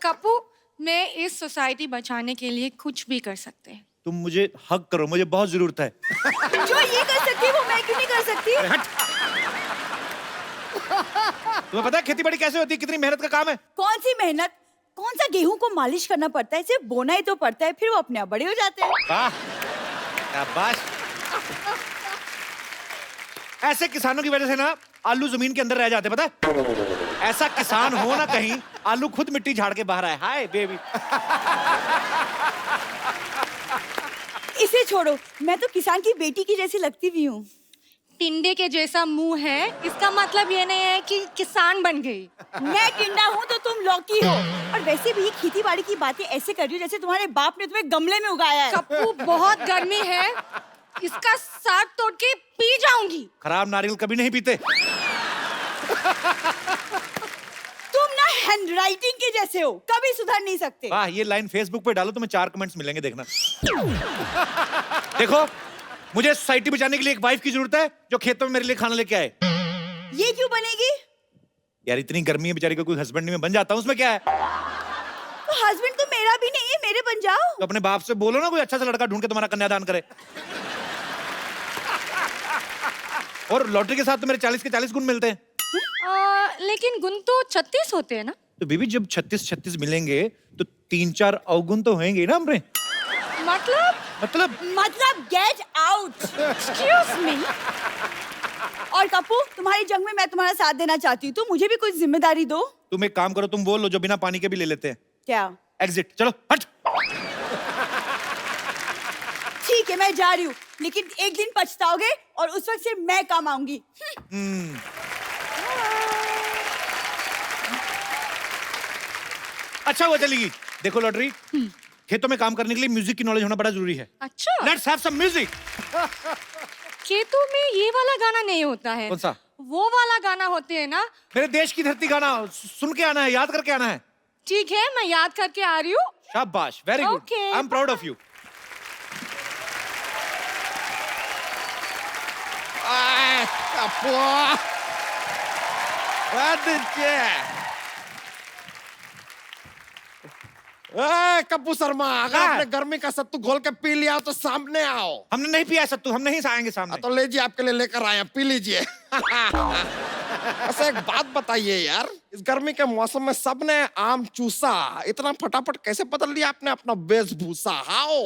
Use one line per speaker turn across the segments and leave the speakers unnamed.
कपू, मैं इस सोसाइटी बचाने के लिए कुछ भी कर सकते हैं।
तुम मुझे हक करो, मुझे बहुत जरूरत है।
जो ये कर सकती है वो मैं क्यों नहीं कर सकती?
अरे हट। तुम्हें पता है खेती बाड़ी कैसे होती है, कितनी मेहनत का काम है?
कौन सी मेहनत? कौन सा गेहूं को मालिश करना पड़ता है, सिर्फ बोना ही तो पड़ता है, फिर वो अपने आप बड़े हो जाते हैं।
वाह, शाबाश। ऐसे किसानों की वजह से ना आलू जमीन के अंदर रह जाते, पता है? ऐसा किसान हो ना कहीं, आलू खुद मिट्टी झाड़ के बाहर आए। Hi baby.
इसे छोड़ो, मैं तो किसान की बेटी की जैसी लगती भी हूँ।
टिंडे के जैसा मुंह है, इसका मतलब ये नहीं है कि किसान बन गई।
मैं टिंडा हूँ तो तुम लौकी हो। और वैसे भी खेती बाड़ी की बातें ऐसे कर रही हो जैसे तुम्हारे बाप ने तुम्हें गमले में उगाया है।
कप्पू, बहुत गर्मी है, इसका साग तोड़ के पी जाऊंगी।
खराब नारियल कभी नहीं पीते।
तुम ना हैंडराइटिंग के जैसे हो, कभी सुधर नहीं सकते।
वाह, ये लाइन फेसबुक पे डालो, तुम्हें 4 कमेंट्स मिलेंगे, देखना। देखो, मुझे सोसाइटी बचाने के लिए एक वाइफ की जरूरत है जो खेतों में मेरे लिए खाना लेके आए।
ये क्यों बनेगी?
यार इतनी गर्मी है बेचारी को, कोई हस्बैंड नहीं, मैं बन जाता हूँ, उसमें क्या है?
तो हस्बैंड तो मेरा भी नहीं है, मेरे बन जाओ।
तो अपने बाप से बोलो ना कोई अच्छा सा लड़का ढूंढ के तुम्हारा कन्यादान करे। और लॉटरी के साथ तो मेरे 40 के 40 गुण मिलते हैं।
लेकिन गुण तो 36 होते हैं ना?
तो बीबी जब 36 मिलेंगे तो 3-4 अवगुण तो होंगे ही ना हमरे।
मतलब गेट आउट।
Excuse me.
और कप्पू, तुम्हारी जंग में मैं तुम्हारा साथ देना चाहती हूँ, तो मुझे भी कुछ जिम्मेदारी दो।
तुम एक काम करो, तुम वो लो जो बिना पानी के भी ले लेते हैं।
क्या?
एग्जिट। चलो हट।
ठीक है, मैं जा रही हूँ, लेकिन एक दिन पछताओगे और उस वक्त सिर्फ मैं काम आऊंगी।
अच्छा वो चलेगी। देखो लॉटरी, खेतों में काम करने के लिए म्यूजिक की नॉलेज होना बड़ा जरूरी है।
अच्छा,
लेट्स हैव सम म्यूजिक।
खेतों में ये वाला गाना नहीं होता है।
कौन सा?
वो वाला गाना होते हैं ना।
मेरे देश की धरती गाना सुन के आना है, याद करके आना है।
ठीक है, मैं याद करके आ रही हूँ।
शाबाश, very good,
Okay.
I am proud of you.
Kappu Sharma, अगर आपने गर्मी का सत्तू घोल के पी लिया तो सामने आओ।
हमने नहीं पिया सत्तू, हम नहीं आएंगे सामने।
तो लीजिए, आपके लिए लेकर आए हैं, पी लीजिए। अच्छा एक बात बताइए यार, इस गर्मी के मौसम में सबने आम चूसा, इतना फटाफट कैसे बदल लिया आपने अपना वेशभूषा? हाओ?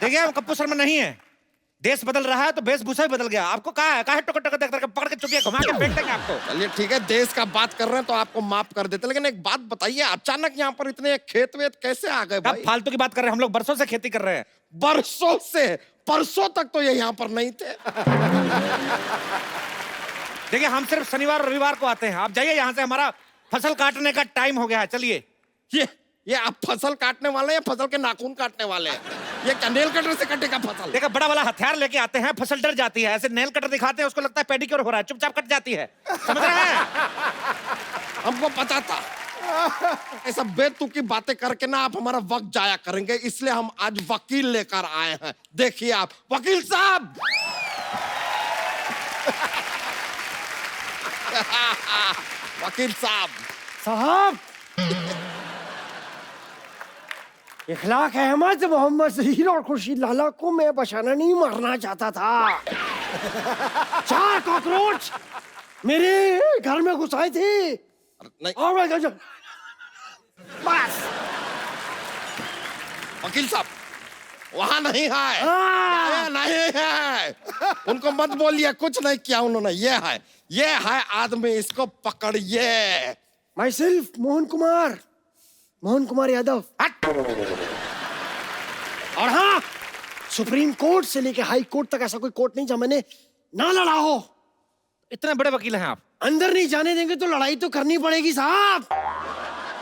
देखिए हम कप्पू शर्मा नहीं है, देश बदल रहा है तो वेशभूषा भी बदल गया। आपको कहा है टोकर टोकर देख करके पकड़ के चुपिया घुमा के फेंक देंगे आपको।
चलिए ठीक है, देश का बात कर रहे हैं तो आपको माफ कर देते, लेकिन एक बात बताइए, अचानक यहाँ पर इतने खेत वेत कैसे आ गए
अब
भाई?
फालतू की बात कर रहे हैं, हम लोग बरसों से खेती कर रहे हैं।
बरसों से? परसों तक तो ये यहाँ पर नहीं थे।
देखिए हम सिर्फ शनिवार और रविवार को आते हैं। आप जाइए यहाँ से, हमारा फसल काटने का टाइम हो गया है, चलिए।
ये आप फसल काटने वाले हैं या फसल के नाखून काटने वाले हैं? ये क्या नेल कटर से कटेगा फसल?
देखा, बड़ा वाला हथियार लेके आते हैं, फसल डर जाती है। ऐसे नेल कटर दिखाते हैं, उसको लगता है पेडिक्योर हो रहा है, चुपचाप कट जाती है। समझ रहे हैं?
हमको पता था ऐसा बेतुकी बातें करके ना आप हमारा वक्त जाया करेंगे, इसलिए हम आज वकील लेकर आए हैं। देखिए आप, वकील साहब। वकील साहब,
इखलाक अहमद, मोहम्मद जहीर और खुर्शीद लाला को मैं बचाना नहीं, मारना चाहता था। 4 कॉकरोच मेरे घर में घुस आए थे।
नहीं
और मैं बस।
वकील साहब, वहां नहीं है, ये नहीं है। उनको मत बोलिए, कुछ नहीं किया उन्होंने। ये है आदमी, इसको पकड़िए।
My self Mohan Kumar Yadav. और हाँ, सुप्रीम कोर्ट से लेके हाई कोर्ट तक ऐसा कोई कोर्ट नहीं जहाँ मैंने ना लड़ा हो।
इतने बड़े वकील हैं आप।
अंदर नहीं जाने देंगे तो लड़ाई तो करनी पड़ेगी साहब।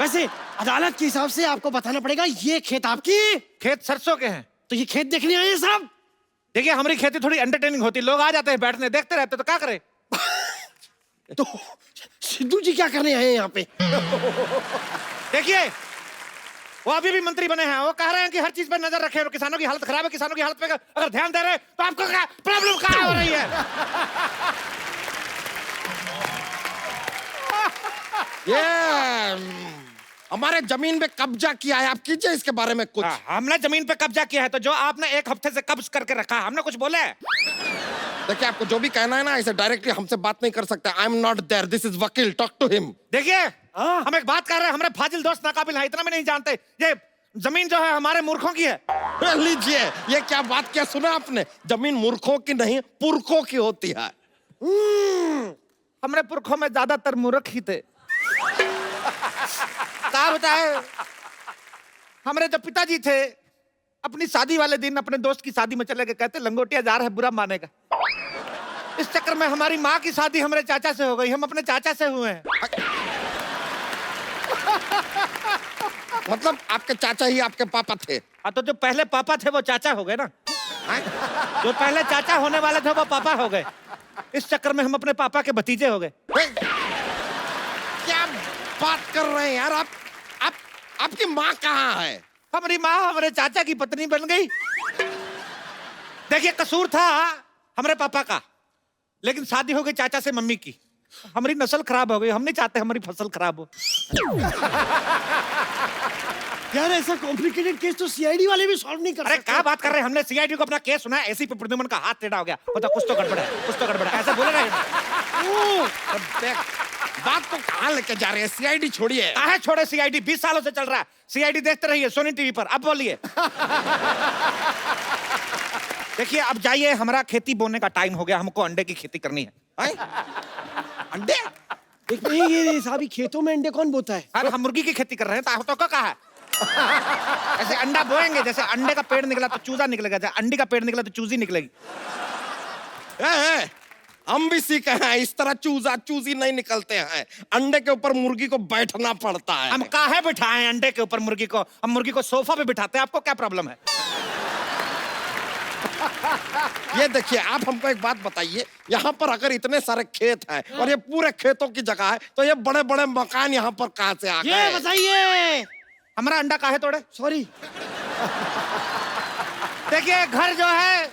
वैसे अदालत के हिसाब से आपको बताना पड़ेगा, ये खेत आपकी?
खेत सरसों के हैं।
तो ये खेत देखने आए हैं साहब?
देखिए हमारी खेती थोड़ी एंटरटेनिंग होती है, लोग आ जाते हैं बैठने, देखते रहते, तो क्या करें?
तो सिद्धू जी क्या करने आए हैं यहाँ पे?
देखिए वो अभी भी मंत्री बने हैं, वो कह रहे हैं कि हर चीज पर नजर रखें और किसानों की हालत खराब है, किसानों की हालत पे अगर ध्यान दे रहे हैं तो आपको क्या प्रॉब्लम कहाँ हो रही है?
ये हमारे जमीन पे कब्जा किया है, आप कीजिए इसके बारे में कुछ।
हमने जमीन पे कब्जा किया है तो जो आपने एक हफ्ते से कब्ज करके रखा है, हमने कुछ बोला है?
देखिए, आपको जो भी कहना है ना, ऐसे डायरेक्टली हमसे बात नहीं कर सकते। I am not there, this is vakil, talk to him.
देखिए, हम एक बात कर रहे हैं, हमारे फाजिल दोस्त नाकाबिल हैं, इतना भी नहीं जानते। ये जमीन जो है हमारे मूर्खों की है।
लीजिए, ये क्या बात क्या सुना आपने? जमीन मूर्खों की नहीं, पुरखों की होती है।
हमारे पुरखों में ज्यादातर मूर्ख ही थे। क्या बताए, हमारे जो पिताजी थे अपनी शादी वाले दिन अपने दोस्त की शादी में चले गए, कहते लंगोटिया जा रहा है, बुरा मानेगा। इस चक्कर में हमारी माँ की शादी हमारे चाचा से हो गई, हम अपने चाचा से हुए हैं।
मतलब आपके चाचा ही आपके पापा थे?
हाँ, तो जो पहले पापा थे वो चाचा हो गए ना। जो पहले चाचा होने वाले थे वो पापा हो गए। इस चक्कर में हम अपने पापा के भतीजे हो गए।
क्या बात कर रहे हैं यार आप? आपकी माँ कहाँ है?
हमारी माँ हमारे चाचा की पत्नी बन गई। देखिए, कसूर था हमारे पापा का, लेकिन शादी हो गई चाचा से मम्मी की। हमारी नस्ल खराब हो गई, हम नहीं चाहते हमारी फसल खराब हो।
यार ऐसा कॉम्प्लिकेटेड केस तो सीआईडी वाले भी सॉल्व नहीं कर
अरे
सकते।
क्या बात कर रहे हैं, हमने सीआईडी को अपना केस सुना है, एसीपी प्रद्युमन का हाथ टेढ़ा हो गया, मतलब कुछ तो गड़बड़ है, कुछ तो गड़बड़ है, ऐसा बोले रहे।
बात तो कहाँ लेके जा रहे हैं? सीआईडी छोड़िए।
काहे छोड़े सीआईडी, 20 सालों से चल रहा है सीआईडी, देखते रहिए सोनी टीवी पर। अब बोलिए। देखिए, अब जाइए, हमारा खेती बोने का टाइम हो गया, हमको अंडे की खेती करनी है।
अंडे?
एक नहीं, ये साहब खेतों में अंडे कौन बोता है?
अरे हम मुर्गी की खेती कर रहे हैं, तो क्या कहा है? ऐसे अंडा बोएंगे, जैसे अंडे का पेड़ निकला तो चूजा निकलेगा, जैसे अंडी का पेड़ निकला तो चूजी निकलेगी।
हम भी सीखे हैं, इस तरह चूजा चूजी नहीं निकलते हैं। अंडे के ऊपर मुर्गी को बैठना पड़ता है।
हम काहे बिठाएं अंडे के ऊपर मुर्गी को? हम मुर्गी को सोफा पे बिठाते हैं, आपको क्या प्रॉब्लम है?
ये देखिए, आप हमको एक बात बताइए, यहाँ पर अगर इतने सारे खेत हैं और ये पूरे खेतों की जगह है, तो ये बड़े बड़े मकान यहाँ पर कहाँ से आ गए?
ये बताइए।
हमारा अंडा काहे तोड़े?
सॉरी।
देखिए, घर जो है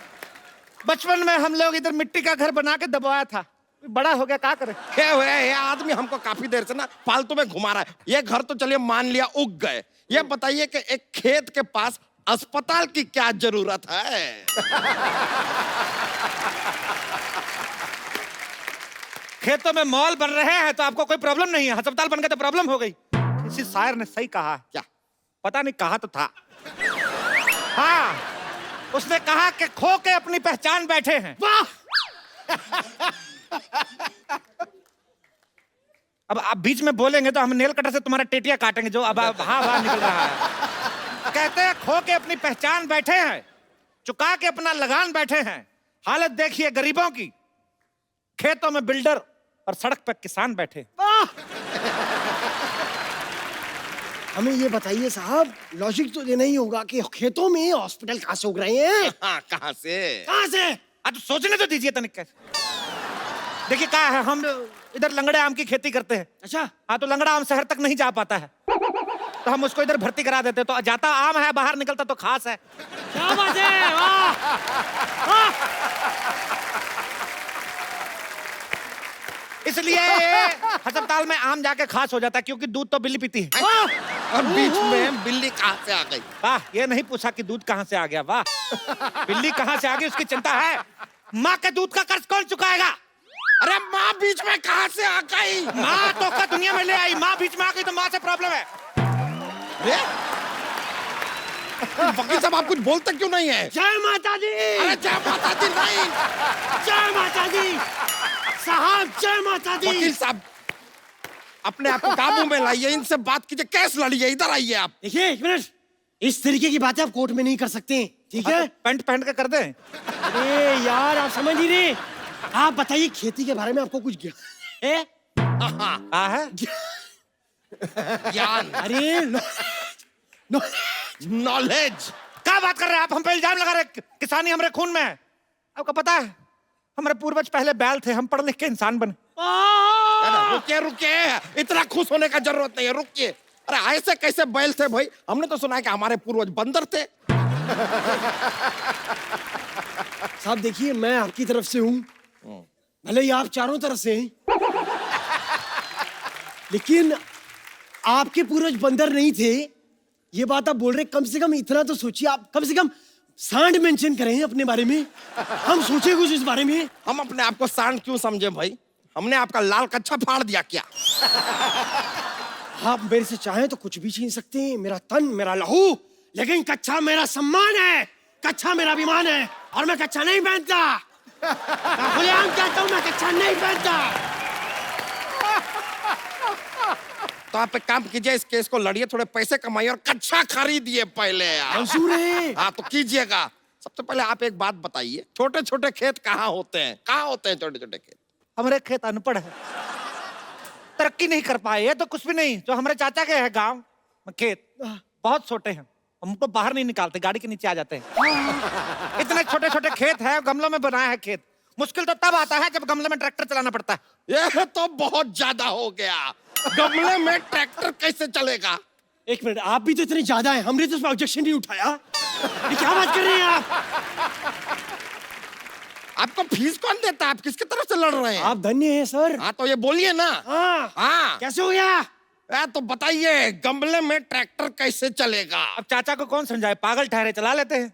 बचपन में हम लोग इधर मिट्टी का घर बना के दबाया था, बड़ा हो गया, क्या करे?
ये आदमी हमको काफी देर से ना फालतू में घुमा रहा है। ये घर तो चलिए मान लिया उग गए, ये बताइए कि एक खेत के पास अस्पताल की क्या जरूरत है?
खेतों में मॉल बन रहे हैं तो आपको कोई प्रॉब्लम नहीं है, अस्पताल बन गए तो प्रॉब्लम हो गई। किसी शायर ने सही कहा।
क्या?
पता नहीं, कहा तो था। हाँ, उसने कहा कि खो के अपनी पहचान बैठे हैं।
वाह।
अब आप बीच में बोलेंगे तो हम नेल कटर से तुम्हारा टेटिया काटेंगे, जो अब हाँ निकल रहा है। कहते हैं खो के अपनी पहचान बैठे हैं, चुका के अपना लगान बैठे हैं। हालत देखिए गरीबों की, खेतों में बिल्डर और सड़क पर किसान बैठे।
हमें ये बताइए साहब, लॉजिक तो देना ही होगा कि खेतों में हॉस्पिटल कहाँ से उग रहे हैं?
हाँ, कहाँ से?
कहाँ से?
आज सोचने तो दीजिए तनिक। देखिए क्या है, हम इधर लंगड़े आम की खेती करते हैं।
अच्छा।
हाँ, तो लंगड़ा आम शहर तक नहीं जा पाता है, तो हम उसको इधर भर्ती करा देते, तो जाता आम है, बाहर निकलता तो खास है।
क्या बात है, वाह।
इसलिए अस्पताल में आम जाके खास हो जाता है, क्योंकि दूध तो बिल्ली पीती है।
और बीच में बिल्ली कहाँ से आ गई?
वाह, ये नहीं पूछा कि दूध कहाँ से आ गया, वाह। बिल्ली कहाँ से आ गई उसकी चिंता है, माँ के दूध का कर्ज कौन चुकाएगा?
अरे माँ बीच में कहाँ से आ गई?
माँ तो का दुनिया में ले आई, माँ बीच में आ गई तो माँ से प्रॉब्लम है।
वकील साहब, आप कुछ बोलते क्यों नहीं है?
जय माता दी।
अरे जय माता दी नहीं।
जय माता दी साहब, जय माता दी।
वकील साहब, अपने आप को काबू में लाइए, इनसे बात कीजिए, केस लड़िए, इधर आइए आप।
देखिए, एक मिनट, इस तरीके की बातें आप कोर्ट में नहीं कर सकते, ठीक है?
पैंट पहन के कर दे।
अरे यार, आप समझ नहीं रहे। आप बताइए, खेती के बारे में आपको कुछ है?
हाँ है
ज्ञान।
अरे
नॉलेज।
क्या बात कर रहे हैं आप? हम पे इल्जाम लगा रहे, किसानी हमारे खून में है। आपको पता है हमारे पूर्वज पहले बैल थे, हम पढ़ लिख के इंसान बने।
रुकिए रुकिए, इतना खुश होने का जरूरत नहीं है, रुकिए। अरे ऐसे कैसे बैल थे भाई? हमने तो सुना है कि हमारे पूर्वज बंदर थे।
साहब देखिए, मैं आपकी तरफ से हूँ, भले ही आप चारों तरफ से हैं, लेकिन आपके पूर्वज बंदर नहीं थे, ये बात आप बोल रहे, कम से कम इतना तो सोचिए आप, कम से कम सांड मेंशन करें अपने बारे में, हम सोचे कुछ इस बारे में।
हम अपने आप को सांड क्यों समझे भाई? हमने आपका लाल कच्छा फाड़ दिया क्या?
आप मेरे से चाहें तो कुछ भी छीन सकते हैं, मेरा तन, मेरा लहू, लेकिन कच्छा मेरा सम्मान है, कच्छा मेरा अभिमान है, और मैं कच्छा नहीं पहनता। मैं खुलेआम कहता हूं, मैं कच्छा नहीं पहनता।
तो आप एक काम कीजिए, इस केस को लड़िए, थोड़े पैसे कमाइए और कच्छा खरीदिए पहले यार।
मंजूर है।
हाँ तो कीजिएगा। सबसे पहले आप एक बात बताइए, छोटे छोटे खेत कहाँ होते हैं? कहाँ होते हैं छोटे छोटे खेत?
हमारे खेत अनपढ़ है, तरक्की नहीं कर पाए। ये तो कुछ भी नहीं, जो हमारे चाचा के है गांव में खेत बहुत छोटे हैं, हमको बाहर नहीं निकालते, गाड़ी के नीचे आ जाते हैं। इतने छोटे छोटे खेत है, गमलों में बनाया है खेत। मुश्किल तो तब आता है जब गमले में ट्रैक्टर चलाना पड़ता है।
ये तो बहुत ज्यादा हो गया, गमले में ट्रैक्टर कैसे चलेगा?
एक मिनट, आप भी तो इतने ज्यादा हैं, हमने तो उसमें ऑब्जेक्शन नहीं उठाया। ये क्या बात कर रहे हैं आप?
आपको फीस कौन देता है? आप किसकी तरफ से लड़ रहे हैं?
आप धन्य हैं सर।
हाँ तो ये बोलिए ना।
हाँ
हाँ
कैसे हो गया?
तो बताइए, गमले में ट्रैक्टर कैसे चलेगा?
अब चाचा को कौन समझाए, पागल ठहरे, चला लेते हैं।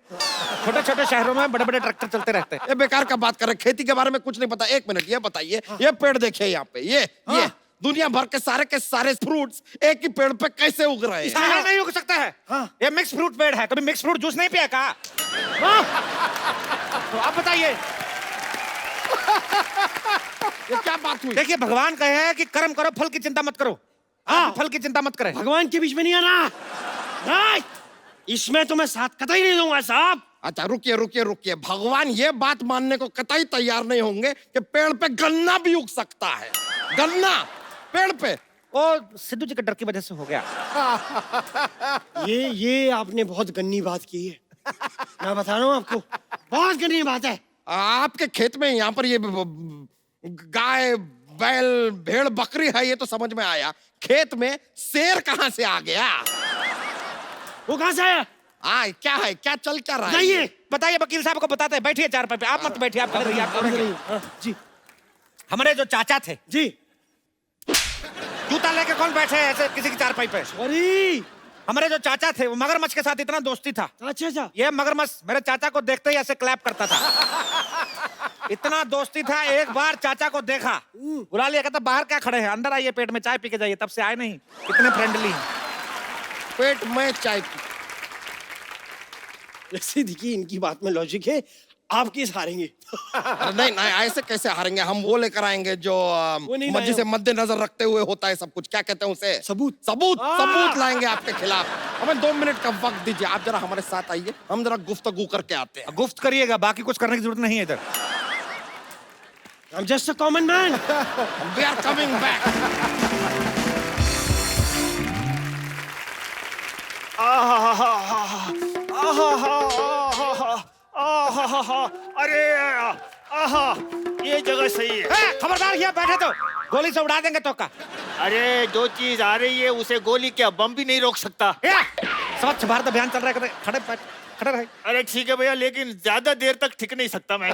छोटे छोटे शहरों में बड़े बड़े ट्रैक्टर चलते रहते हैं।
ये बेकार का बात कर रहे हैं, खेती के बारे में कुछ नहीं पता। एक मिनट, ये बताइए, ये पेड़ देखिए यहाँ पे, ये दुनिया भर के सारे फ्रूट्स एक ही पेड़ पे कैसे उग रहे हैं?
कहाँ नहीं उग सकता है?
हाँ।
ये मिक्स फ्रूट पेड़ है, कभी मिक्स फ्रूट जूस नहीं पिया का? तो आप बताइए,
ये क्या बात हुई?
देखिए भगवान कहे हैं कि कर्म करो, फल की चिंता मत करो।
हाँ।
फल की चिंता मत करें।
भगवान के बीच में नहीं आना। नहीं, इसमें तो मैं साथ कतई नहीं दूंगा साहब।
अच्छा रुकिए रुकिए रुकिए, भगवान ये बात मानने को कतई तैयार नहीं होंगे कि पेड़ पे गन्ना भी उग सकता है। गन्ना पेड़ पे?
वो सिद्धू जी के डर की वजह से हो गया।
ये आपने बहुत गन्नी बात की है। मैं बता रहा हूँ आपको, बहुत गन्नी बात है।
आपके खेत में यहाँ पर ये गाय बैल भेड़ बकरी है, ये तो समझ में आया। खेत में शेर कहाँ से आ गया?
वो कहाँ से आया?
क्या है, क्या चल क्या रहा है?
जाइए
बताइए, वकील साहब को बताते हैं। बैठिए चारपाई पे, आप मत बैठिए, आप रहिए, आप रहिए।
जी
हमारे जो चाचा थे,
जी।
जूता लेके कौन बैठे है ऐसे किसी की चारपाई पे?
सॉरी।
हमारे जो चाचा थे, वो मगरमच्छ के साथ इतना दोस्ती था।
अच्छा अच्छा।
ये मगरमच्छ मेरे चाचा को देखते ही ऐसे क्लैप करता था। इतना दोस्ती था, एक बार चाचा को देखा, बुला लिया, कहता बाहर क्या खड़े हैं, अंदर आइए, पेट में चाय पी के जाइए। तब से आए नहीं, इतने फ्रेंडली हैं।
पेट में चाय पी।
वैसे देखिए, इनकी बात में लॉजिक है, आप केस हारेंगे।
नहीं नहीं, ऐसे कैसे हारेंगे? हम वो लेकर आएंगे जो
नहीं
मर्जी से मद्देनजर रखते हुए होता है सब कुछ। क्या कहते हैं उसे?
सबूत।
सबूत सबूत लाएंगे आपके खिलाफ। हमें 2 मिनट का वक्त दीजिए, आप जरा हमारे साथ आइए, हम जरा गुफ्तगू करके आते हैं।
गुफ्त करिएगा, बाकी कुछ करने की जरूरत नहीं है इधर।
I'm just a common man.
We are coming back.
अरे ये जगह सही है।
खबरदार, ये बैठे तो गोली से उड़ा देंगे तो का।
अरे जो चीज आ रही है उसे गोली क्या बम भी नहीं रोक सकता।
स्वच्छ भारत अभियान चल रहा है, खड़े खड़े रहे।
अरे ठीक है भैया, लेकिन ज्यादा देर तक टिक नहीं सकता मैं।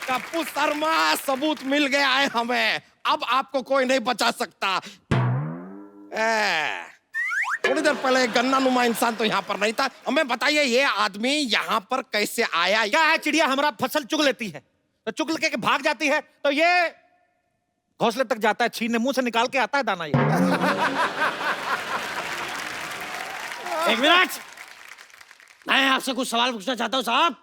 कप्पू शर्मा, सबूत मिल गया है हमें, अब आपको कोई नहीं बचा सकता। थोड़ी देर पहले गन्ना नुमा इंसान तो यहाँ पर नहीं था। हमें बताइए, ये आदमी यहाँ पर कैसे आया?
क्या है, चिड़िया हमारा फसल चुग लेती है तो चुग लेके भाग जाती है, तो ये घोंसले तक जाता है, छीनने मुंह से निकाल के आता है दाना। ये
एक मिनट, मैं आपसे कुछ सवाल पूछना चाहता हूँ साहब।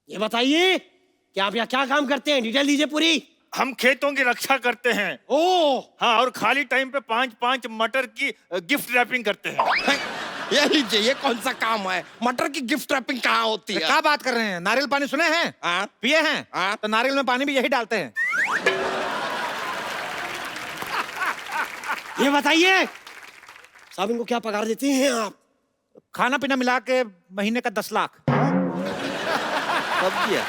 ये बताइए कि आप यहाँ क्या काम करते हैं, डिटेल दीजिए पूरी।
हम खेतों की रक्षा करते हैं।
ओह,
हाँ, और खाली टाइम पे 5-5 मटर की गिफ्ट रैपिंग करते हैं।
ये लीजिए, ये कौन सा काम है? मटर की गिफ्ट रैपिंग कहाँ होती है?
क्या बात कर रहे हैं? नारियल पानी सुने हैं?
हाँ?
पिए हैं?
हाँ?
तो नारियल में पानी भी यही डालते हैं।
ये बताइए साहब, इनको क्या पगार देते हैं आप?
खाना पीना मिला के महीने का 10 लाख।
कब किया?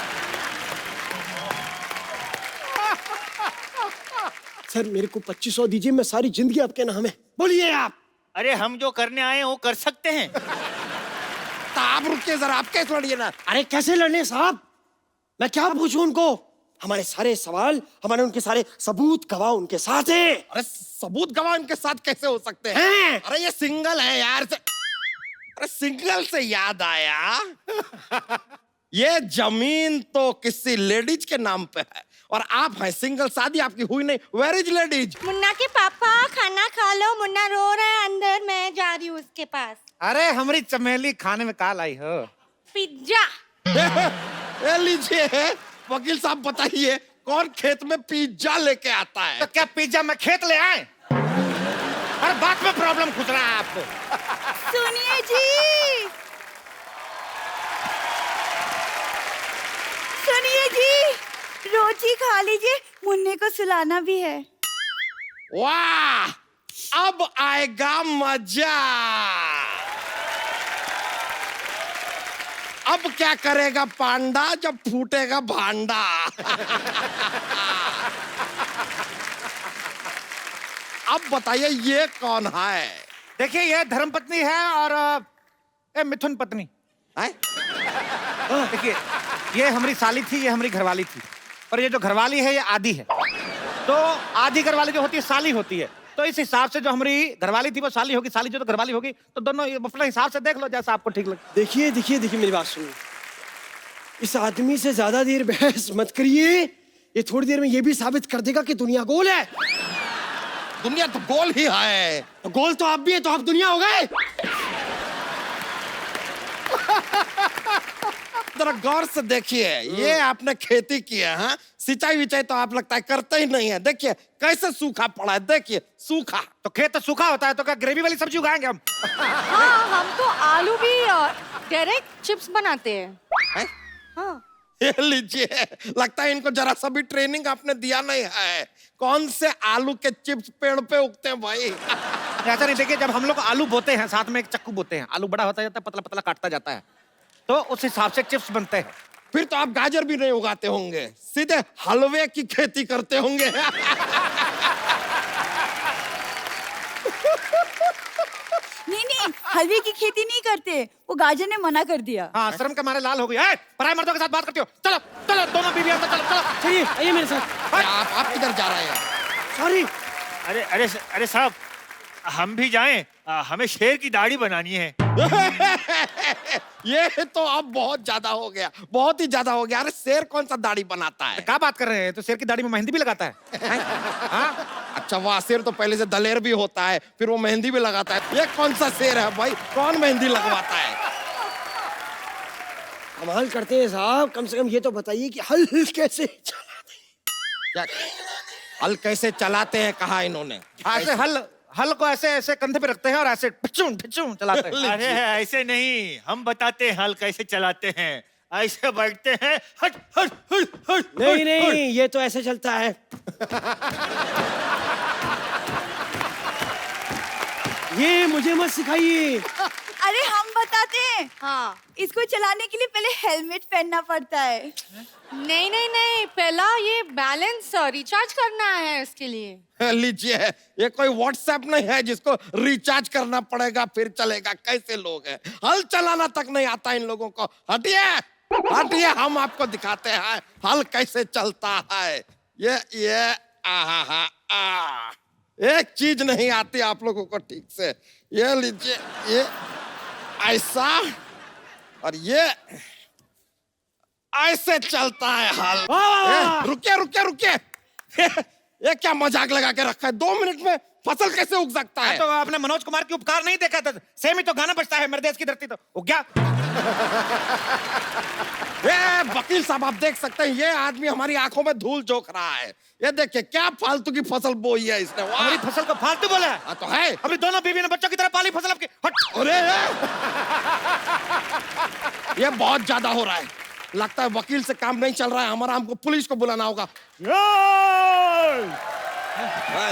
सर मेरे को 2500 दीजिए, मैं सारी जिंदगी आपके नाम है। बोलिए आप।
अरे हम जो करने आए हैं वो कर सकते हैं।
तो आप रुकिए जरा, आप कैसे लड़िए ना।
अरे कैसे लड़ने साहब, मैं क्या पूछूं उनको? हमारे सारे सवाल, हमारे उनके सारे सबूत गवाह उनके साथ हैं।
अरे सबूत गवाह इनके साथ कैसे हो सकते हैं?
हैं?
अरे ये सिंगल है यार। अरे सिंगल से याद आया, ये जमीन तो किसी लेडीज के नाम पे है और आप हैं सिंगल, शादी आपकी हुई नहीं। Where is ladies?
मुन्ना के पापा खाना खा लो, मुन्ना रो रहा है अंदर, मैं जा रही हूँ उसके पास।
अरे हमारी चमेली खाने में काल आई हो।
पिज्जा।
ये लीजिए वकील साहब, बताइए कौन खेत में पिज्जा लेके आता है?
तो क्या पिज्जा में खेत ले आए? हर बात में प्रॉब्लम खुद रहा है आपको।
सुनिए जी, सुनिए जी, रोटी खा लीजिए, मुन्ने को सुलाना भी है।
वाह, अब आएगा मजा। अब क्या करेगा पांडा जब फूटेगा भांडा। अब बताइए ये कौन है?
देखिए ये धर्मपत्नी है और ये मिथुन पत्नी।
हैं?
देखिए ये हमारी साली थी, ये हमारी घरवाली थी, और ये जो घरवाली है ये आधी है। तो आधी घरवाली जो होती है साली होती है, तो इस हिसाब से जो हमारी घरवाली थी वो साली होगी, साली जो तो घरवाली होगी, तो दोनों अपने हिसाब से देख लो जैसा आपको ठीक लगे।
देखिए देखिए देखिए, मेरी बात सुनिए, इस आदमी से ज्यादा देर बहस मत करिए। ये थोड़ी देर में ये भी साबित कर देगा कि दुनिया गोल है।
दुनिया तो गोल ही है।
तो गोल तो आप भी है, तो आप दुनिया हो गए।
जरा गौर से देखिए, ये आपने खेती की है, हाँ? सिंचाई विचाई तो आप लगता है करते ही नहीं है। देखिए कैसे सूखा पड़ा है, देखिए सूखा।
तो खेत तो सूखा होता है, तो क्या ग्रेवी वाली सब्जी उगाएंगे हम?
हाँ, हम तो आलू भी डायरेक्ट चिप्स बनाते हैं।
हैं?
हाँ।
ये लीजिए, लगता है इनको जरा सा भी ट्रेनिंग आपने दिया नहीं है। कौन से आलू के चिप्स पेड़ पे उगते हैं भाई?
ऐसा नहीं, देखिए जब हम लोग आलू बोते हैं साथ में एक चक्कू बोते हैं, आलू बड़ा होता जाता है, पतला पतला काटता जाता है, तो उस हिसाब से चिप्स बनते हैं।
फिर तो आप गाजर भी नहीं उगाते होंगे, सीधे हलवे की खेती करते होंगे।
नहीं नहीं, हलवे की खेती नहीं करते, वो गाजर ने मना कर दिया।
हाँ, शर्म के मारे लाल हो गई। ए, पराये मर्दों के साथ बात करती हो? चलो चलो, दोनों बीवियां तो चलो चलो।
चलिए आइए मेरे साथ।
आप किधर जा रहे हैं?
सॉरी।
अरे अरे अरे साहब, हम भी जाएं? हमें शेर की दाढ़ी बनानी है।
ये तो अब बहुत ज्यादा हो गया, बहुत ही ज्यादा हो गया। अरे शेर कौन सा दाढ़ी बनाता है?
क्या बात कर रहे हैं? तो शेर की दाढ़ी में मेहंदी भी लगाता है। हाँ?
अच्छा वाह, शेर तो पहले से दलेर भी होता है, फिर वो मेहंदी भी लगाता है। ये कौन सा शेर है भाई, कौन मेहंदी लगवाता है?
कमाल करते हैं साहब, कम से कम ये तो बताइए कि हल कैसे चलाते
क्या हल कैसे चलाते हैं कहा इन्होंने?
ऐसे हल को ऐसे ऐसे कंधे पे रखते हैं और ऐसे पिचूं पिचूं चलाते हैं।
अरे ऐसे नहीं, हम बताते हैं हल कैसे चलाते हैं। ऐसे बैठते हैं, हट हट हट हट।
नहीं नहीं, ये तो ऐसे चलता है। ये मुझे मत सिखाइए।
अरे हम बताते हैं।
हाँ।
इसको चलाने के लिए पहले हेलमेट पहनना पड़ता है।
नहीं नहीं नहीं, पहला ये बैलेंस रिचार्ज करना है इसके लिए।
लीजिए, ये कोई व्हाट्सएप नहीं है जिसको रिचार्ज करना पड़ेगा फिर चलेगा। कैसे लोग हैं, हल चलाना तक नहीं आता इन लोगों को। हटिए हटिए, हम आपको दिखाते हैं हल कैसे चलता है। ये आहा आ, एक चीज नहीं आती आप लोगों को ठीक से। ये लीजिए, ये ऐसा और ये ऐसे चलता है हल। रुकिए रुकिए रुकिए, ये क्या मजाक लगा के रखा है? 2 मिनट में फसल कैसे उग सकता है?
तो आपने मनोज कुमार की उपकार नहीं देखा था? सेम ही तो गाना बजता है, मेरे देश की धरती तो उग गया।
ये वकील साहब, आप देख सकते हैं ये आदमी हमारी आंखों में धूल झोंक रहा है। ये देखिए क्या फालतू की फसल बोई है इसने। वाह!
हमारी फसल को फालतू बोला है?
हाँ तो है।
अभी दोनों बीवी ने बच्चों की तरह पाली फसल आपकी। हट।
अरे ये बहुत ज्यादा हो रहा है, लगता है वकील से काम नहीं चल रहा है हमारा, हमको पुलिस को बुलाना होगा।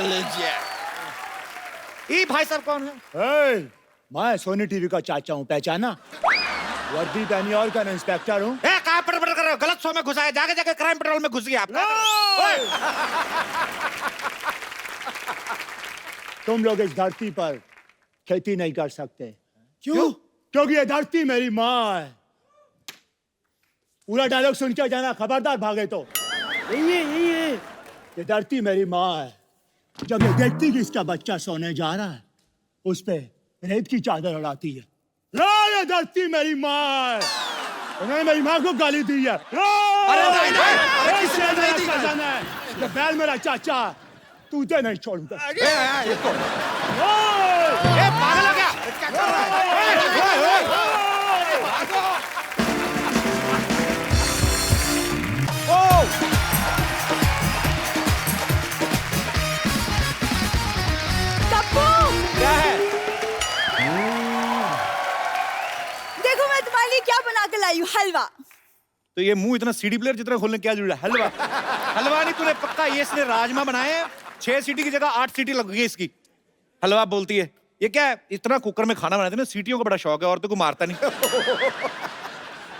लीजिए,
ये भाई साहब कौन है?
मैं सोनी टीवी का चाचा हूँ, पहचाना? वर्दी पहनी और का इंस्पेक्टर हूँ।
कहाँ पर कर रहे हो? गलत शो में घुसा है, जाके जाके क्राइम पेट्रोल में घुस गया आप।
तुम लोग इस धरती पर खेती नहीं कर सकते।
क्यों?
क्योंकि ये धरती मेरी माँ है। पूरा डायलॉग सुन के जाना, खबरदार भागे तो।
ये
ये धरती मेरी माँ है। जब ये देखती कि इसका बच्चा सोने जा रहा है, उस पे रेत की चादर उड़ाती है। लो, ये धरती मेरी माँ है। उन्होंने मेरी माँ को गाली दी है।
अरे नहीं, अरे किसी ने नहीं दी।
ये बैल मेरा चाचा, तुझे नहीं छोड़ूंगा।
पागल हो गया? क्या कर रहा है?
कप्पू,
क्या है?
देखो मैं तुम्हारे लिए क्या बना के लाई हूँ, हलवा।
तो ये मुंह इतना सीडी प्लेयर जितना खोलने क्या जरूरी है? हलवा हलवा नहीं, तूने पक्का ये इसने राजमा बनाए हैं। 6 सीटी की जगह 8 सीटी लग गई इसकी। हलवा बोलती है। ये क्या है? इतना कुकर में खाना बनाते ना, सीटियों का बड़ा शौक है, और तो कोई मारता नहीं।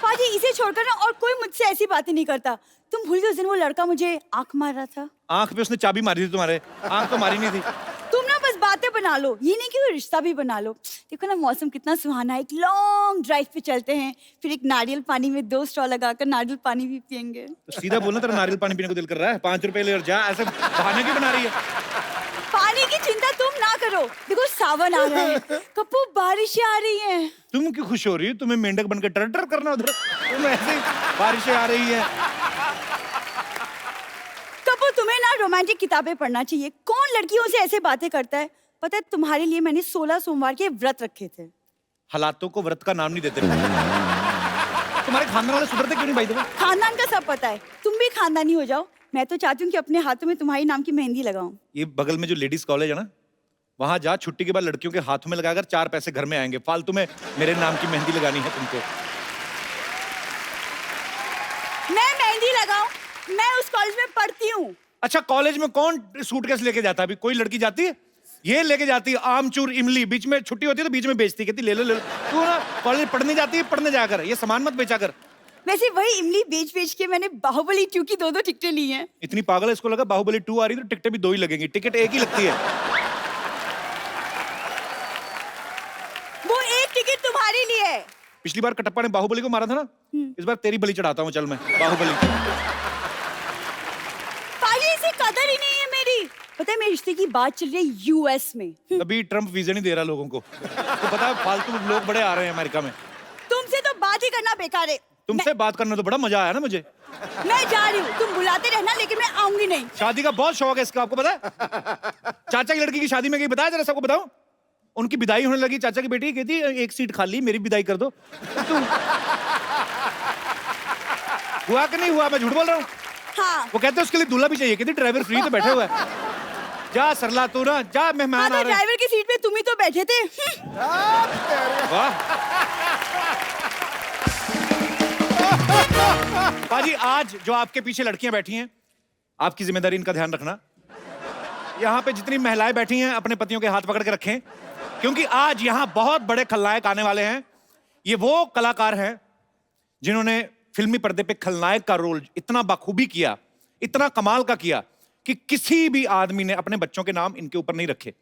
पाजी इसे छोड़कर ना और कोई मुझसे ऐसी बातें नहीं करता। तुम भूल गए उस दिन वो लड़का मुझे आंख मार रहा था।
आंख पे उसने चाबी मारी थी तुम्हारे, आंख तो मारी नहीं थी।
तुम ना बस बातें बना लो, ये नहीं कि वो रिश्ता भी बना लो। देखो ना मौसम कितना सुहाना है, एक लॉन्ग ड्राइव पे चलते हैं, फिर एक नारियल पानी में 2 स्ट्रॉ लगाकर नारियल पानी भी पियेंगे।
तो सीधा बोलना, तेरा नारियल पानी पीने को दिल कर रहा है? 5 रुपए ले और जा, ऐसे बहाने क्यों बना रही है?
पानी की चिंता तुम ना करो, देखो सावन आ रहा है, कप्पू बारिशें आ रही हैं।
तुम क्यों खुश हो रही हो? तुम्हें मेंढक बनकर टर टर करना उधर, तुम ऐसे ही बारिशें आ रही है।
कप्पू तुम्हें ना रोमांटिक किताबें पढ़ना चाहिए। कौन लड़कियों से ऐसे बातें करता है? पता है तुम्हारे लिए मैंने 16 सोमवार के व्रत रखे थे।
हालातों को व्रत का नाम नहीं देते। तुम्हारे खानदान वाले सुधरते क्यों नहीं भाई? तुम्हें
खानदान का सब पता है, तुम भी खानदानी हो जाओ। मैं तो चाहती हूँ कि अपने हाथों में तुम्हारी नाम की मेहंदी लगाऊं।
ये बगल में जो लेडीज कॉलेज है ना, वहां जा, छुट्टी के बाद लड़कियों के हाथों में लगाकर 4 पैसे घर में आएंगे। फालतू में मेरे नाम की मेहंदी लगानी है तुमको।
मैं मेहंदी लगाऊं? मैं उस कॉलेज में पढ़ती हूँ।
अच्छा, कॉलेज में कौन सूटकेस लेके जाता है? अभी कोई लड़की जाती है? ये लेके जाती है आमचूर इमली, बीच में छुट्टी होती है तो बीच में बेचती, कहती ले लो ले लो। तू ना कॉलेज पढ़ने जाती है, पढ़ने जाकर ये सामान मत बेचा कर।
वैसे वही इमली बेच बेच के मैंने बाहुबली 2 की 2-2 टिकटें ली हैं।
इतनी पागल है, इसको लगा बाहुबली 2 आ रही तो टिकटें भी 2 ही लगेंगी। टिकट एक ही लगती है।
वो एक टिकट तुम्हारे लिए है।
पिछली बार कटप्पा ने बाहुबली को मारा था ना, इस बार तेरी बलि चढ़ाता हूँ। चल मैं बाहुबली।
पाजी इसे कदर ही नहीं है मेरी। पता है मेरे रिश्ते की बात चल रही है यूएस में।
अभी ट्रम्प वीजा नहीं दे रहा लोगों को, तो पता है फालतू लोग बड़े आ रहे हैं अमेरिका में।
तुमसे तो बात ही करना बेकार है।
तुमसे बात करना तो बड़ा मजा आया ना मुझे।
मैं जा रही हूँ, तुम बुलाते रहना, लेकिन मैं आऊंगी नहीं।
शादी का बहुत शौक है इसका, आपको पता है? चाचा की लड़की की शादी में गई, बताया जरा सबको बताऊं? उनकी विदाई होने लगी, चाचा की बेटी कहती 1 सीट खाली, मेरी विदाई कर दो। हुआ कि नहीं हुआ? मैं झूठ बोल रहा हूँ?
हाँ,
वो कहते उसके लिए दूल्हा भी चाहिए, कहती ड्राइवर फ्री तो बैठे हुआ है। जा सरला तू ना जा, मेहमान
हाँ
आ
तो
रहे हैं।
ड्राइवर की सीट पे तुम ही तो बैठे थे।
वाह पाजी, आज जो आपके पीछे लड़कियां बैठी हैं, आपकी जिम्मेदारी इनका ध्यान रखना। यहाँ पे जितनी महिलाएं बैठी हैं अपने पतियों के हाथ पकड़ के रखें, क्योंकि आज यहाँ बहुत बड़े खलनायक आने वाले हैं। ये वो कलाकार हैं जिन्होंने फिल्मी पर्दे पे खलनायक का रोल इतना बखूबी किया, इतना कमाल का किया कि किसी भी आदमी ने अपने बच्चों के नाम इनके ऊपर नहीं रखे।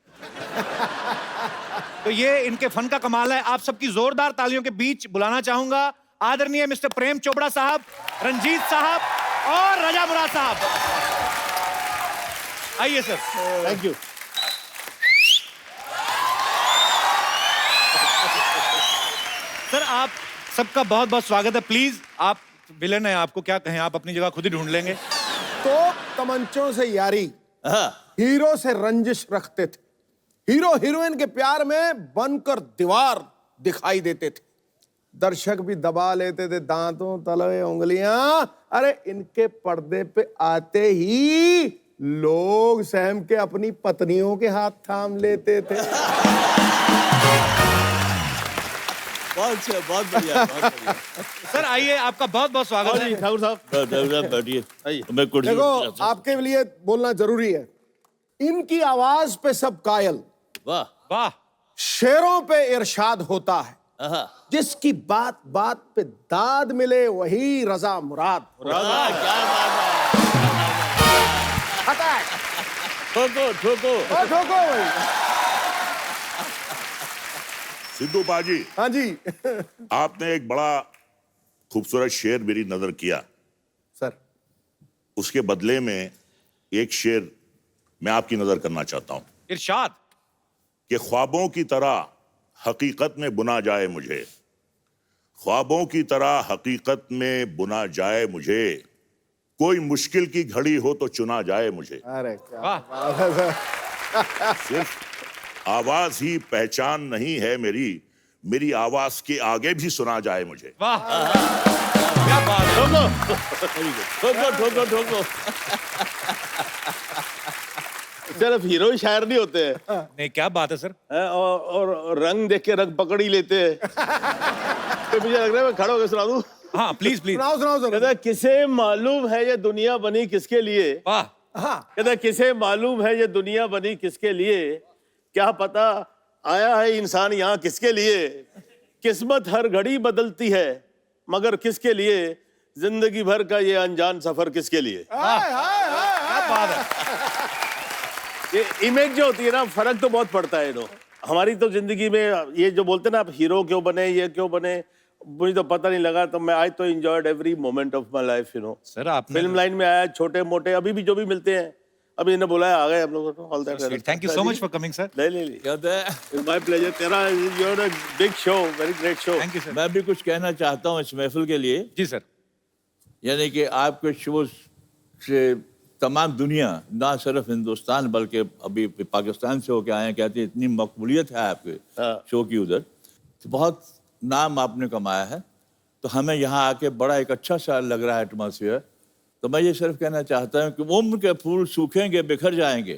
तो ये इनके फन का कमाल है। आप सबकी जोरदार तालियों के बीच बुलाना चाहूंगा आदरणीय मिस्टर प्रेम चोपड़ा साहब, रंजीत साहब और रजा मुराद साहब। आइए सर।
Thank you.
सर आप सबका बहुत बहुत स्वागत है। प्लीज, आप विलेन हैं, आपको क्या कहें, आप अपनी जगह खुद ही ढूंढ लेंगे।
तो तमंचों से यारी, हीरो से रंजिश रखते थे, हीरो हीरोइन के प्यार में बनकर दीवार दिखाई देते थे, दर्शक भी दबा लेते थे दांतों तले उंगलियां। अरे इनके पर्दे पे आते ही लोग सहम के अपनी पत्नियों के हाथ थाम लेते थे।
बहुत अच्छा, बहुत बढ़िया, बहुत बढ़िया।
सर आइए, आपका बहुत बहुत स्वागत है।
ठाकुर साहब
बैठिए। मैं कुर्सी
देखो आपके लिए बोलना जरूरी है, इनकी आवाज पे सब कायल,
वाह
वाह।
शेरों पे इरशाद होता है,
आहा,
जिसकी बात बात पे दाद मिले वही रजा मुराद।
वाह, क्या बात है।
अटैक
ठोको ठोको।
ठोको भाई।
सिद्धू बाजी,
हाँ जी।
आपने एक बड़ा खूबसूरत शेर मेरी नजर किया।
सर
उसके बदले में एक शेर मैं आपकी नजर करना चाहता हूं
इरशाद।
कि ख्वाबों की तरह हकीकत में बुना जाए मुझे, ख्वाबों की तरह हकीकत में बुना जाए मुझे, कोई मुश्किल की घड़ी हो तो चुना जाए मुझे।
अरे क्या
वाह।
बात है सर।
सिर्फ आवाज ही पहचान नहीं है मेरी, मेरी आवाज के आगे भी सुना जाए मुझे।
वाह, क्या बात है।
ठोको ठोको ठोको। सिर्फ हीरो ही शायर नहीं होते हैं,
नहीं, क्या बात है सर।
और रंग देख के रंग पकड़ ही लेते हैं। तो मुझे लग रहा है मैं खड़ा होकर सुना दूं।
हाँ प्लीज प्लीज।
सुनाओ सुनाओ सुनाओ।
कहता है, किसे मालूम है ये दुनिया बनी किसके लिए।
वाह।
हाँ
कहता है, किसे मालूम है ये दुनिया बनी किसके लिए, क्या पता आया है इंसान यहाँ किसके लिए। किस्मत हर घड़ी बदलती है मगर किसके लिए, जिंदगी भर का ये अनजान सफर किसके लिए।
क्या बात है।
ये इमेज जो होती है ना, फर्क तो बहुत पड़ता है। हमारी तो जिंदगी में ये जो बोलते हैं ना, आप हीरो क्यों बने, ये क्यों बने, मुझे तो पता नहीं लगा। तो मैं आज तो enjoyed every moment of my life.
Sir आपने
फिल्म लाइन में आया, छोटे मोटे अभी भी जो भी मिलते हैं, अभी इन्हें बुलाया, आ गए हम लोग। All that,
thank you so much for coming sir.
ले
कहते हैं
माय प्लेजर। तेरा you're a big show, very great show.
Thank you sir.
मैं भी कुछ कहना चाहता हूँ इस महफिल के लिए।
जी सर।
यानी कि आपके शो से तमाम दुनिया, ना सिर्फ हिंदुस्तान बल्कि अभी पाकिस्तान से होके आए हैं, कहते हैं इतनी मकबूलियत है आपके शो की उधर, तो बहुत नाम आपने कमाया है। तो हमें यहाँ आके बड़ा एक अच्छा सा लग रहा है एटमॉस्फेयर। तो मैं ये सिर्फ कहना चाहता हूँ कि उम्र के फूल सूखेंगे बिखर जाएंगे,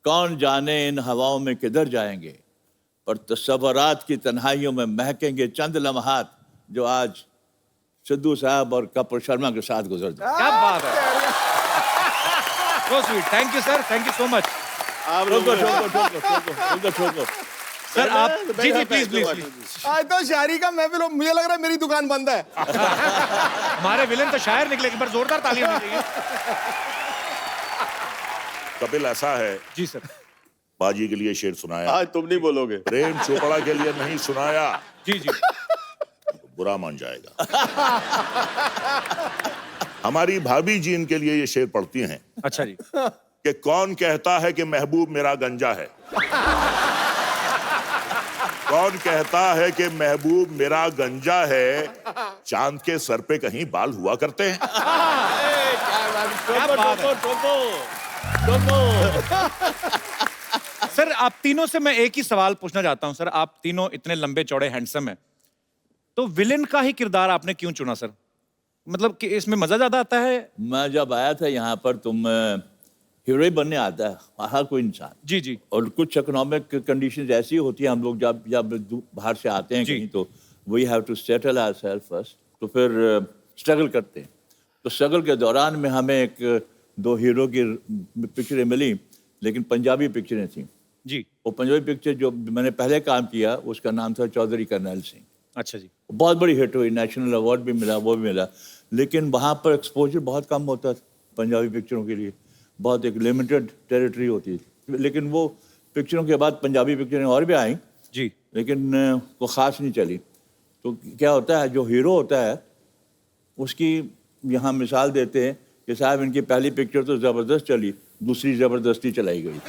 कौन जाने इन हवाओं में किधर जाएंगे, पर तस्वरात की तन्हाइयों में महकेंगे चंद लम्हात जो आज सिद्धू साहब और कपूर शर्मा के साथ गुजर जाए।
क्या बात है। So sweet. Thank you sir, thank you so much.
आप लोग ठोको।
सर आप जी जी प्लीज प्लीज प्लीज।
आज तो शायरी का महफिल हो, मुझे लग रहा है मेरी दुकान बंद है।
हमारे विलेन तो शायर निकले, एक बार जोरदार तालियां होनी चाहिए।
कपिल ऐसा है,
जी सर।
बाजी के लिए शेर सुनाया,
आज तुम नहीं बोलोगे।
प्रेम चोपड़ा के लिए नहीं सुनाया,
जी जी।
तो बुरा मान जाएगा। हमारी भाभी जी इनके लिए ये शेर पढ़ती हैं
अच्छा जी।
कि कौन कहता है कि महबूब मेरा गंजा है, कौन कहता है कि महबूब मेरा गंजा है, चांद के सर पे कहीं बाल हुआ करते हैं।
सर आप तीनों से मैं एक ही सवाल पूछना चाहता हूं सर। आप तीनों इतने लंबे चौड़े हैंडसम हैं, तो विलेन का ही किरदार आपने क्यों चुना सर? मतलब कि इसमें मजा ज्यादा आता है?
मैं जब आया था यहाँ पर, तुम हीरो ही बनने आता है हर कोई इंसान।
जी जी।
और कुछ इकोनॉमिक कंडीशंस ऐसी होती हैं, हम लोग जब जब बाहर से आते हैं
जी।
कहीं, तो we have to settle ourselves first, तो फिर स्ट्रगल करते हैं। तो स्ट्रगल के दौरान में हमें एक दो हीरो की पिक्चरें मिली, लेकिन पंजाबी पिक्चरें थी।
जी।
वो पंजाबी पिक्चर जो मैंने पहले काम किया उसका नाम था चौधरी करनैल सिंह।
अच्छा जी।
बहुत बड़ी हिट हुई, नेशनल अवार्ड भी मिला, वो भी मिला। लेकिन वहाँ पर एक्सपोजर बहुत कम होता था पंजाबी पिक्चरों के लिए, बहुत एक लिमिटेड टेरिटरी होती थी। लेकिन वो पिक्चरों के बाद पंजाबी पिक्चरें और भी आई
जी,
लेकिन वो ख़ास नहीं चली। तो क्या होता है, जो हीरो होता है उसकी यहाँ मिसाल देते हैं कि साहब इनकी पहली पिक्चर तो ज़बरदस्त चली, दूसरी ज़बरदस्ती चलाई गई।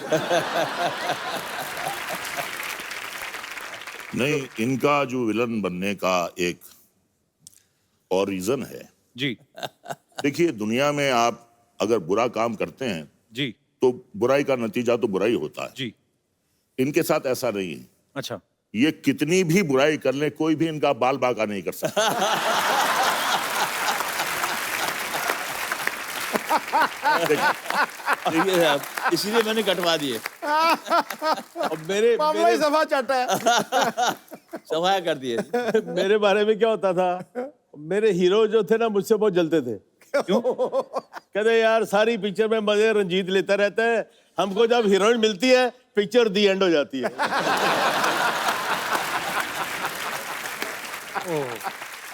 नहीं, इनका जो विलन बनने का एक और रीजन है।
जी
देखिए, दुनिया में आप अगर बुरा काम करते हैं
जी
तो बुराई का नतीजा तो बुराई होता है।
जी।
इनके साथ ऐसा नहीं है।
अच्छा।
ये कितनी भी बुराई कर ले, कोई भी इनका बाल बाका नहीं कर सकता।
देखिए साहब, इसीलिए मैंने कटवा दिए।
अब मेरे
मामला ही सफा चाटा है।
सफाया कर दिए।
मेरे बारे में क्या होता था, मेरे हीरो जो थे ना मुझसे बहुत जलते थे।
क्यों?
कहते यार सारी पिक्चर में मजे रंजीत लेता रहता है, हमको जब हीरोइन मिलती है पिक्चर दी एंड हो जाती है।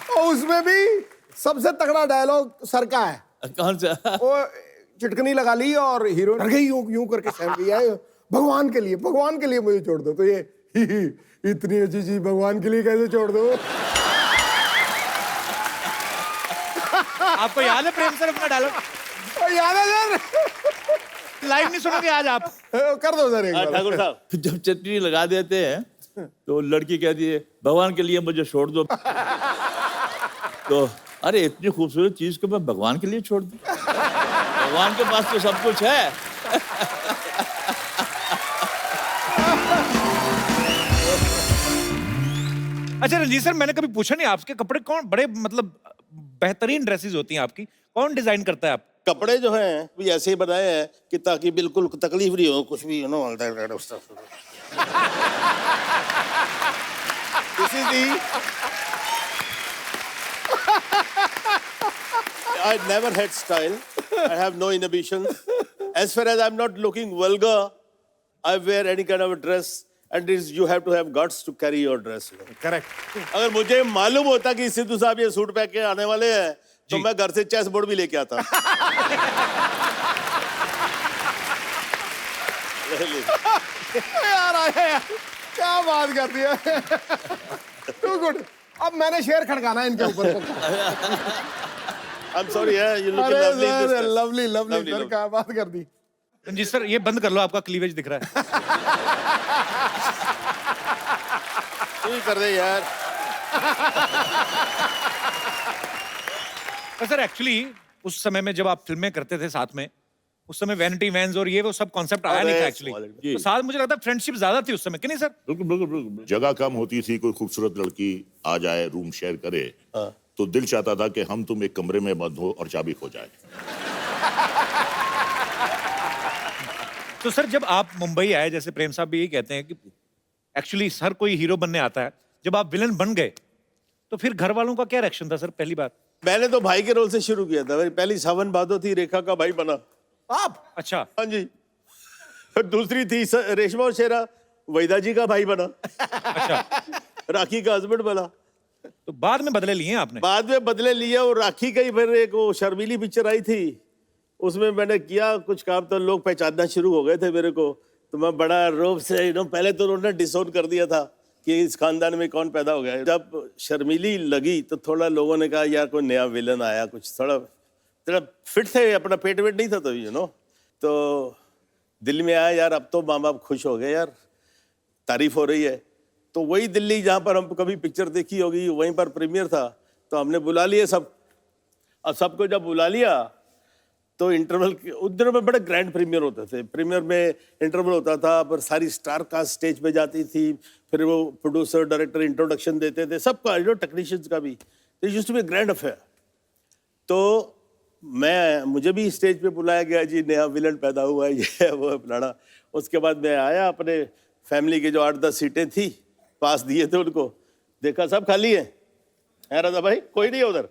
और उसमें भी सबसे तगड़ा डायलॉग सर का है।
कौन सा?
वो चिटकनी लगा ली और हीरो डर गई, यूं यूं करके सहम गई है, भगवान के लिए मुझे छोड़ दो। तो ये इतनी अच्छी चीज भगवान के लिए कैसे छोड़ दो?
आपको याद है प्रेम सर अपना डायलॉग?
याद है सर?
लाइव नहीं सुनोगे आज आप?
कर दो सर एक बार।
ठाकुर साहब,
जब चटनी लगा देते हैं तो लड़की कहती है भगवान के लिए मुझे छोड़ दो। तो अरे इतनी खूबसूरत चीज को मैं भगवान के लिए छोड़ दूं? भगवान के पास तो सब कुछ है।
अच्छा रंजीत सर, मैंने कभी पूछा नहीं आपके कपड़े कौन बड़े मतलब बेहतरीन ड्रेसेस होती हैं आपकी, कौन डिजाइन करता है आप?
कपड़े जो हैं भी ऐसे ही बनाए हैं कि ताकि बिल्कुल तकलीफ नहीं हो कुछ भी, you know. This is the I never had style. I have no inhibitions. As far as I'm not looking vulgar, I wear any kind of a dress, and you have to have guts to carry your dress.
Correct.
अगर मुझे मालूम होता कि सिद्धू साहब ये suit पहन के आने वाले हैं तो मैं घर से चेस बोर्ड भी लेके आता।
यार आया यार, क्या बात कर दी है। Too good. अब मैंने शेर खड़काना है इनके ऊपर।
I'm sorry, yeah, you look
अरे
lovely in this
sir,
dress.
Lovely lovely
Lovely,
sir,
lovely.
क्या बात कर दी।
रंजीत सर ये बंद कर लो, आपका क्लीवेज दिख रहा है।
तू ही कर दे यार।
तो सर एक्चुअली उस समय में जब आप फिल्में करते थे साथ में, उस समय वैनिटी वैन्स और ये वो सब कॉन्सेप्ट आया नहीं था एक्चुअली।
जी।
तो साथ मुझे लगता है फ्रेंडशिप ज्यादा थी उस समय, कि नहीं सर?
बिल्कुल बिल्कुल बिल्कुल।
जगह कम होती थी, कोई खूबसूरत लड़की आ जाए, रूम शेयर करे, तो दिल चाहता था कि हम तुम एक कमरे में बंद हो और चाबी खो जाए।
तो सर जब आप मुंबई आए, जैसे प्रेम साहब भी यही कहते हैं कि एक्चुअली हर कोई हीरो बनने आता है, जब आप विलन बन गए तो फिर घर वालों का क्या रिएक्शन था सर पहली बार?
मैंने तो भाई के रोल से शुरू किया था। मेरी पहली सावन भादो थी, रेखा का भाई बना।
आप
अच्छा।
हाँ जी। फिर दूसरी थी रेशमा और शेरा, वैदा जी का भाई बना।
अच्छा।
राखी का हस्बैंड बना।
तो बाद में बदले लिए आपने?
बाद में बदले लिया और राखी का ही फिर एक वो शर्मीली पिक्चर आई थी, उसमें मैंने किया कुछ काम तो लोग पहचानना शुरू हो गए थे मेरे को। तो मैं बड़ा रोब से पहले तो उन्होंने डिसोन कर दिया था कि इस खानदान में कौन पैदा हो गया है। जब शर्मीली लगी तो थोड़ा लोगों ने कहा यार कोई नया विलन आया, कुछ थोड़ा फिट थे, अपना पेट वेट नहीं था तो तो दिल में आया यार अब तो माँ बाप खुश हो गए यार, तारीफ हो रही है। तो वही दिल्ली जहाँ पर हम कभी पिक्चर देखी होगी वहीं पर प्रीमियर था, तो हमने बुला लिए सब। अब सबको जब बुला लिया तो इंटरवल उस दिनों में बड़े ग्रैंड प्रीमियर होते थे। प्रीमियर में इंटरवल होता था, पर सारी स्टार कास्ट स्टेज पे जाती थी, फिर वो प्रोड्यूसर डायरेक्टर इंट्रोडक्शन देते थे सबका, टेक्नीशियंस का भी। It used to be grand affair. तो मुझे भी स्टेज पे बुलाया गया, जी नया विलन पैदा हुआ है, ये वो फलाना। उसके बाद मैं आया, अपने फैमिली के जो 8-10 सीटें थी पास दिए थे उनको, देखा सब खाली है राजा भाई, कोई नहीं है उधर।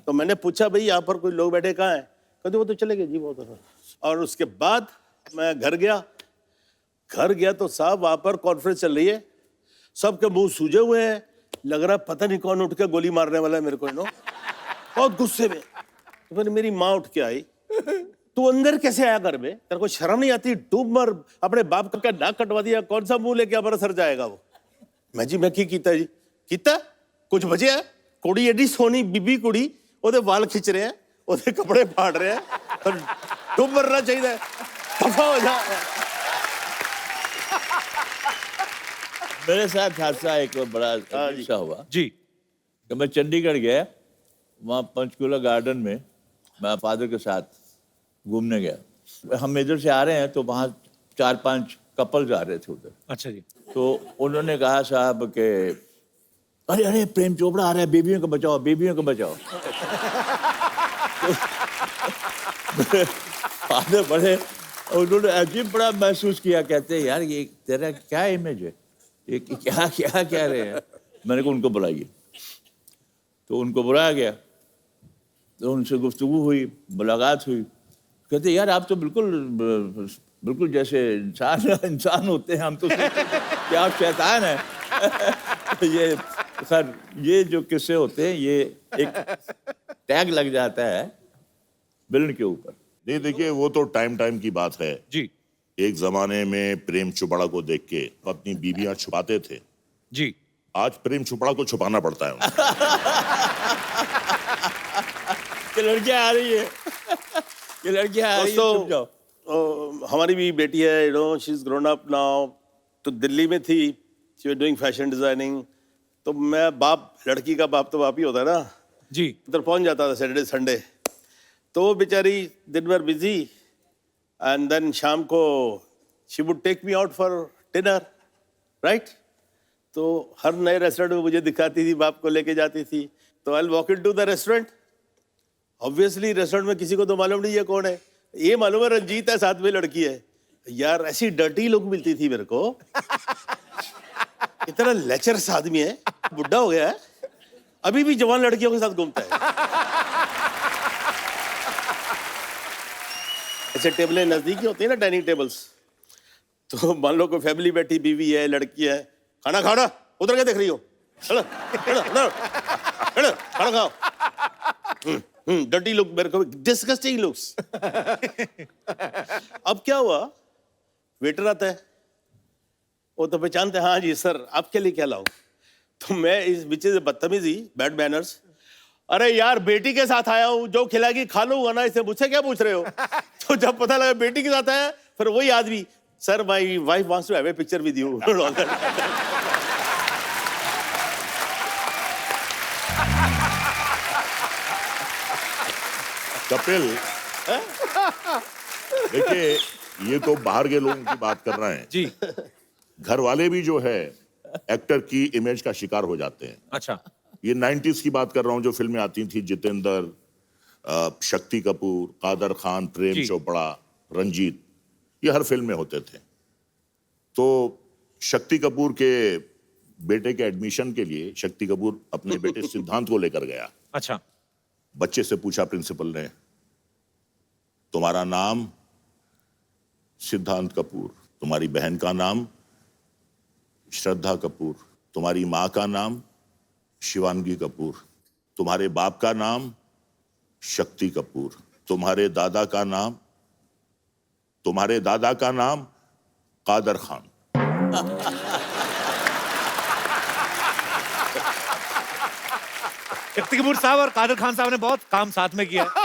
तो मैंने पूछा भाई यहाँ पर कोई लोग बैठे कहाँ हैं? कहते वो तो चले गए जी वो उधर। और उसके बाद मैं घर गया तो साहब वहाँ पर कॉन्फ्रेंस चल रही है, सबके मुंह सूजे हुए हैं, लग रहा है पता नहीं कौन उठ के गोली मारने वाला है मेरे को, बहुत गुस्से में। तो फिर मेरी माँ उठ के आई, तू अंदर कैसे आया घर में, तेरे को शर्म नहीं आती? डूब मर, अपने बाप का नाक कटवा दिया, कौन सा मुंह लेके हमारा सर जाएगा वो? मैं की कीता जी? कीता कुछ बचे है? कुड़ी एडी सोनी बीबी कुड़ी, ओदे वाल खिंच रहे हैं, ओदे कपड़े फाड़ रहे हैं, और डूब मरना चाहिए, दफा हो जा।
मेरे साथ हादसा एक बड़ा अच्छा हुआ
जी।
कि मैं चंडीगढ़ गया, वहाँ पंचकूला गार्डन में मैं फादर के साथ घूमने गया। हम इधर से आ रहे हैं तो वहाँ 4-5 कपल्स आ रहे थे उधर।
अच्छा जी।
तो उन्होंने कहा साहब के अरे अरे प्रेम चोपड़ा आ रहा है, बेबियों को बचाओ, बेबियों को बचाओ। तो फादर बड़े, उन्होंने अजीब बड़ा महसूस किया, कहते हैं यार ये तेरा क्या इमेज है, ये क्या क्या कह रहे हैं। मैंने कहा उनको बुलाइए। तो उनको बुलाया गया, तो उनसे गुफ्तगू हुई, मुलाकात हुई। कहते यार आप तो बिल्कुल जैसे इंसान होते हैं, हम तो क्या आप शैतान हैं। ये खैर ये जो किस्से होते हैं ये एक टैग लग जाता है विलन के ऊपर।
नहीं देखिए, वो तो टाइम की बात है
जी।
एक जमाने में प्रेम चोपड़ा को देख के अपनी बीबियां छुपाते थे
जी।
आज प्रेम चोपड़ा को छुपाना पड़ता है उनको।
कि लड़कियां आ रही है। ये लड़कियां आ रही हैं,
दोस्तों,
चुप जाओ।
हमारी भी बेटी है, she is grown up now. तो दिल्ली में थी, she was doing fashion designing. तो मैं बाप, लड़की का बाप तो बाप ही होता है ना,
जी
उधर पहुंच जाता था सैटरडे संडे। तो वो बेचारी दिन भर बिजी, एंड देन शाम को she would take me out for dinner, right? तो हर नए रेस्टोरेंट में मुझे दिखाती थी, बाप को लेके जाती थी। तो I walk in to the restaurant. Obviously restaurant में किसी को तो मालूम नहीं है कौन है, ये मालूम है रंजीत है, साथ में लड़की है। यार ऐसी डर्टी लोग मिलती थी मेरे को, इतना लेचरस आदमी है, बुढ़ा हो गया है, अभी भी जवान लड़कियों के साथ घूमता है। ऐसे टेबलें नजदीकी होती है ना, डाइनिंग टेबल्स। तो मान लो कोई फैमिली बैठी, बीवी है, लड़की है, खाना खाओ, उधर क्या देख रही हो, चलो चलो चलो चलो खाना खाओ। डर्टी लुक, मेरे को डिस्गस्टिंग लुक्स। अब क्या हुआ, वेटर आता है, वो तो पहचानते हैं, हाँ जी सर आपके लिए क्या लाऊं? तो मैं इस बीच से बदतमीजी, बैड मैनर्स, अरे यार बेटी के साथ आया हूँ, जो खिलाएगी खा लूंगा ना, इसे मुझसे क्या पूछ रहे हो? तो जब पता लगा बेटी के साथ आया, फिर वही आदमी, sir my wife wants to have a picture with you.
Kapil, देखिए ये तो बाहर के लोगों की बात कर रहे हैं
जी।
घर वाले भी जो है एक्टर की इमेज का शिकार हो जाते हैं।
अच्छा,
ये 90s की बात कर रहा हूँ, जो फिल्में आती थी, जितेंद्र, शक्ति कपूर, कादर खान, प्रेम
जी।
चोपड़ा, रंजीत, ये हर फिल्म में होते थे। तो शक्ति कपूर के बेटे के एडमिशन के लिए शक्ति कपूर अपने बेटे सिद्धांत को लेकर गया।
अच्छा,
बच्चे से पूछा प्रिंसिपल ने, तुम्हारा नाम? सिद्धांत कपूर। तुम्हारी बहन का नाम? श्रद्धा कपूर। तुम्हारी माँ का नाम? शिवांगी कपूर। तुम्हारे बाप का नाम? शक्ति कपूर। तुम्हारे दादा का नाम? तुम्हारे दादा का नाम? कादर खान।
शक्ति कपूर साहब और कादर खान साहब ने बहुत काम साथ में किया।